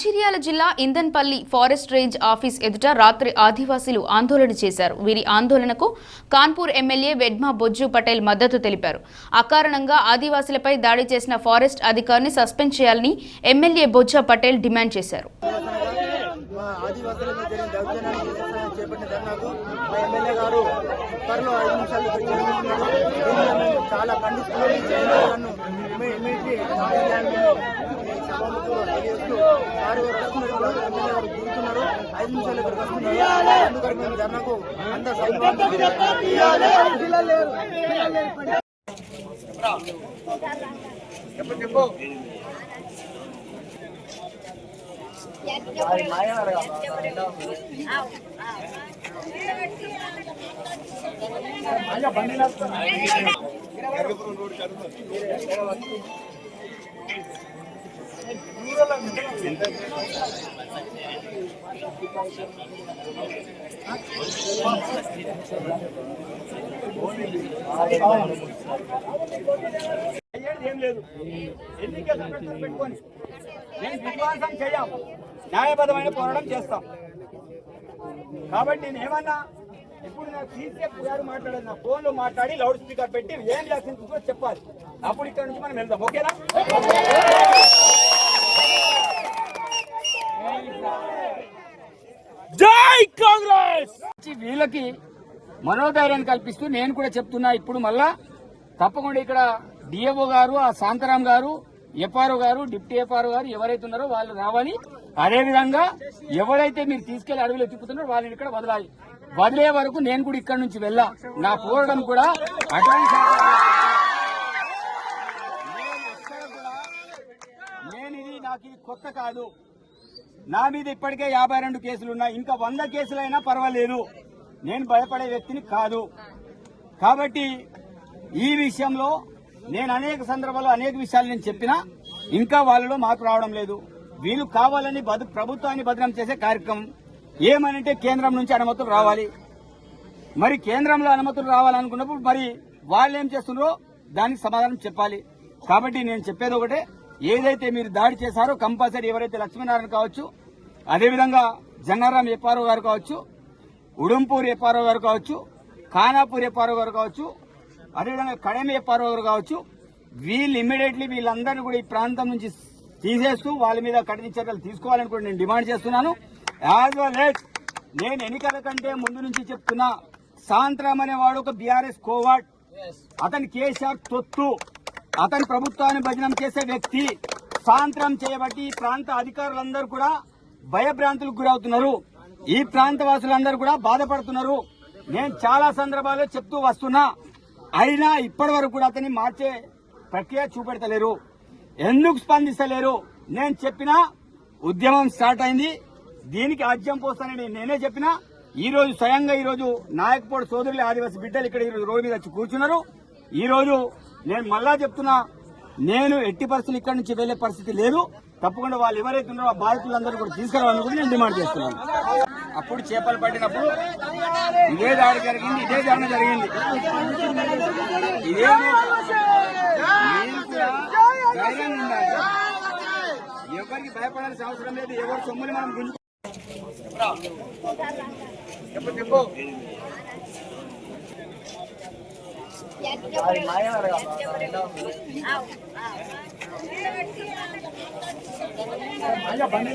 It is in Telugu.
మంచిర్యాల జిల్లా ఇందన్పల్లి ఫారెస్ట్ రేంజ్ ఆఫీస్ ఎదుట రాత్రి ఆదివాసీలు ఆందోళన చేశారు. వీరి ఆందోళనకు కాన్పూర్ ఎమ్మెల్యే వెడ్మా బొజ్జు పటేల్ మద్దతు తెలిపారు. అకారణంగా ఆదివాసీలపై దాడి చేసిన ఫారెస్ట్ అధికారిని సస్పెండ్ చేయాలని ఎమ్మెల్యే బొజ్జా పటేల్ డిమాండ్ చేశారు. న్యాయబద్ధమైన పోరాటం చేస్తాం. కాబట్టి నేనేమన్నా ఇప్పుడు నాకు సీసీఎఫ్ గారు మాట్లాడేది నా ఫోన్లో మాట్లాడి లౌడ్ స్పీకర్ పెట్టి ఏం చేస్తుందో చెప్పాలి. అప్పుడు ఇక్కడ నుంచి మనం వెళ్దాం. ఓకేనా? జై కాంగ్రెస్. వీళ్ళకి మనోధైర్యాన్ని కల్పిస్తూ నేను కూడా చెప్తున్నా. ఇప్పుడు మళ్ళా తప్పకుండా ఇక్కడ డిఎఫ్ఓ గారు, ఆ శాంతారాం గారు, ఎఫ్ఆర్ఓ గారు, డిప్యూటీ ఎఫ్ఆర్ఓ గారు ఎవరైతే ఉన్నారో వాళ్ళు రావాలి. అదేవిధంగా ఎవరైతే మీరు తీసుకెళ్లి అడవిలో తిప్పుతున్నారో వాళ్ళని ఇక్కడ వదలాలి. వదిలే వరకు నేను కూడా ఇక్కడ నుంచి వెళ్ళా. నా పోరాటం కూడా అటవీ నాకు ఇది కొత్త కాదు. నా మీద ఇప్పటికే 52 కేసులు ఉన్నాయి. ఇంకా 100 కేసులైనా పర్వాలేదు. నేను భయపడే వ్యక్తిని కాదు. కాబట్టి ఈ విషయంలో నేను అనేక సందర్భాల్లో అనేక విషయాలు నేను చెప్పినా ఇంకా వాళ్ళలో మార్పు రావడం లేదు. వీళ్ళు కావాలని ప్రభుత్వాన్ని బదనాం చేసే కార్యక్రమం. ఏమనంటే కేంద్రం నుంచి అనుమతులు రావాలి. మరి కేంద్రంలో అనుమతులు రావాలనుకున్నప్పుడు మరి వాళ్ళు ఏం చేస్తున్నారో దానికి సమాధానం చెప్పాలి. కాబట్టి నేను చెప్పేది ఒకటే, ఏదైతే మీరు దాడి చేశారో కంపల్సరీ ఎవరైతే లక్ష్మీనారాయణ కావచ్చు, అదేవిధంగా జన్నారాం ఎప్పారో గారు కావచ్చు, ఉడంపూర్ ఎప్పారో గారు కావచ్చు, ఖానాపూర్ ఎప్పారో గారు కావచ్చు, అదేవిధంగా కడెం ఎప్పారో గారు కావచ్చు, వీళ్ళు ఇమ్మీడియట్లీ వీళ్ళందరినీ కూడా ఈ ప్రాంతం నుంచి తీసేస్తూ వాళ్ళ మీద కఠిన చర్యలు తీసుకోవాలని కూడా నేను డిమాండ్ చేస్తున్నాను. యాజ్ వెల్ యాజ్ నేను ఎన్నికల కంటే ముందు నుంచి చెప్తున్నా, శాంతరాం అనేవాడు ఒక బీఆర్ఎస్ కోవాట్. అతని కేసీఆర్ తొత్తు. అతని ప్రభుత్వాన్ని భజనం చేసే వ్యక్తి. శాంతరాం చేయబట్టి ఈ ప్రాంత అధికారులందరూ కూడా భయభ్రాంతులకు గురవుతున్నారు. ఈ ప్రాంత వాసులందరూ కూడా బాధపడుతున్నారు. నేను చాలా సందర్భాల్లో చెప్తూ వస్తున్నా. అయినా ఇప్పటి వరకు కూడా అతన్ని మార్చే ప్రక్రియ చూపెడతలేరు. ఎందుకు స్పందిస్తలేరు? నేను చెప్పినా ఉద్యమం స్టార్ట్ అయింది, దీనికి ఆజ్యం పోస్తానని నేనే చెప్పినా. ఈ రోజు స్వయంగా ఈరోజు నాయకపోడు సోదరులు ఆదివాసీ బిడ్డలు ఇక్కడ రోడ్డు మీద వచ్చి కూర్చున్నారు. ఈ రోజు నేను మళ్ళా చెప్తున్నా, నేను ఎట్టి పరిస్థితులు ఇక్కడి నుంచి వెళ్లే పరిస్థితి లేదు. తప్పకుండా వాళ్ళు ఎవరైతే ఉన్నారో ఆ బాధితులందరూ కూడా తీసుకురావాలని కూడా నేను డిమాండ్ చేస్తున్నాను. అప్పుడు చేపలు పట్టినప్పుడు ఇదే దాడి జరిగింది, ఇదే ధర్మ జరిగింది. ఇదే ధైర్యంగా ఉండాలి. ఎవరికి భయపడాల్సిన అవసరం లేదు. ఎవరి సొమ్ముని మనం గుంజు చెప్పు బండి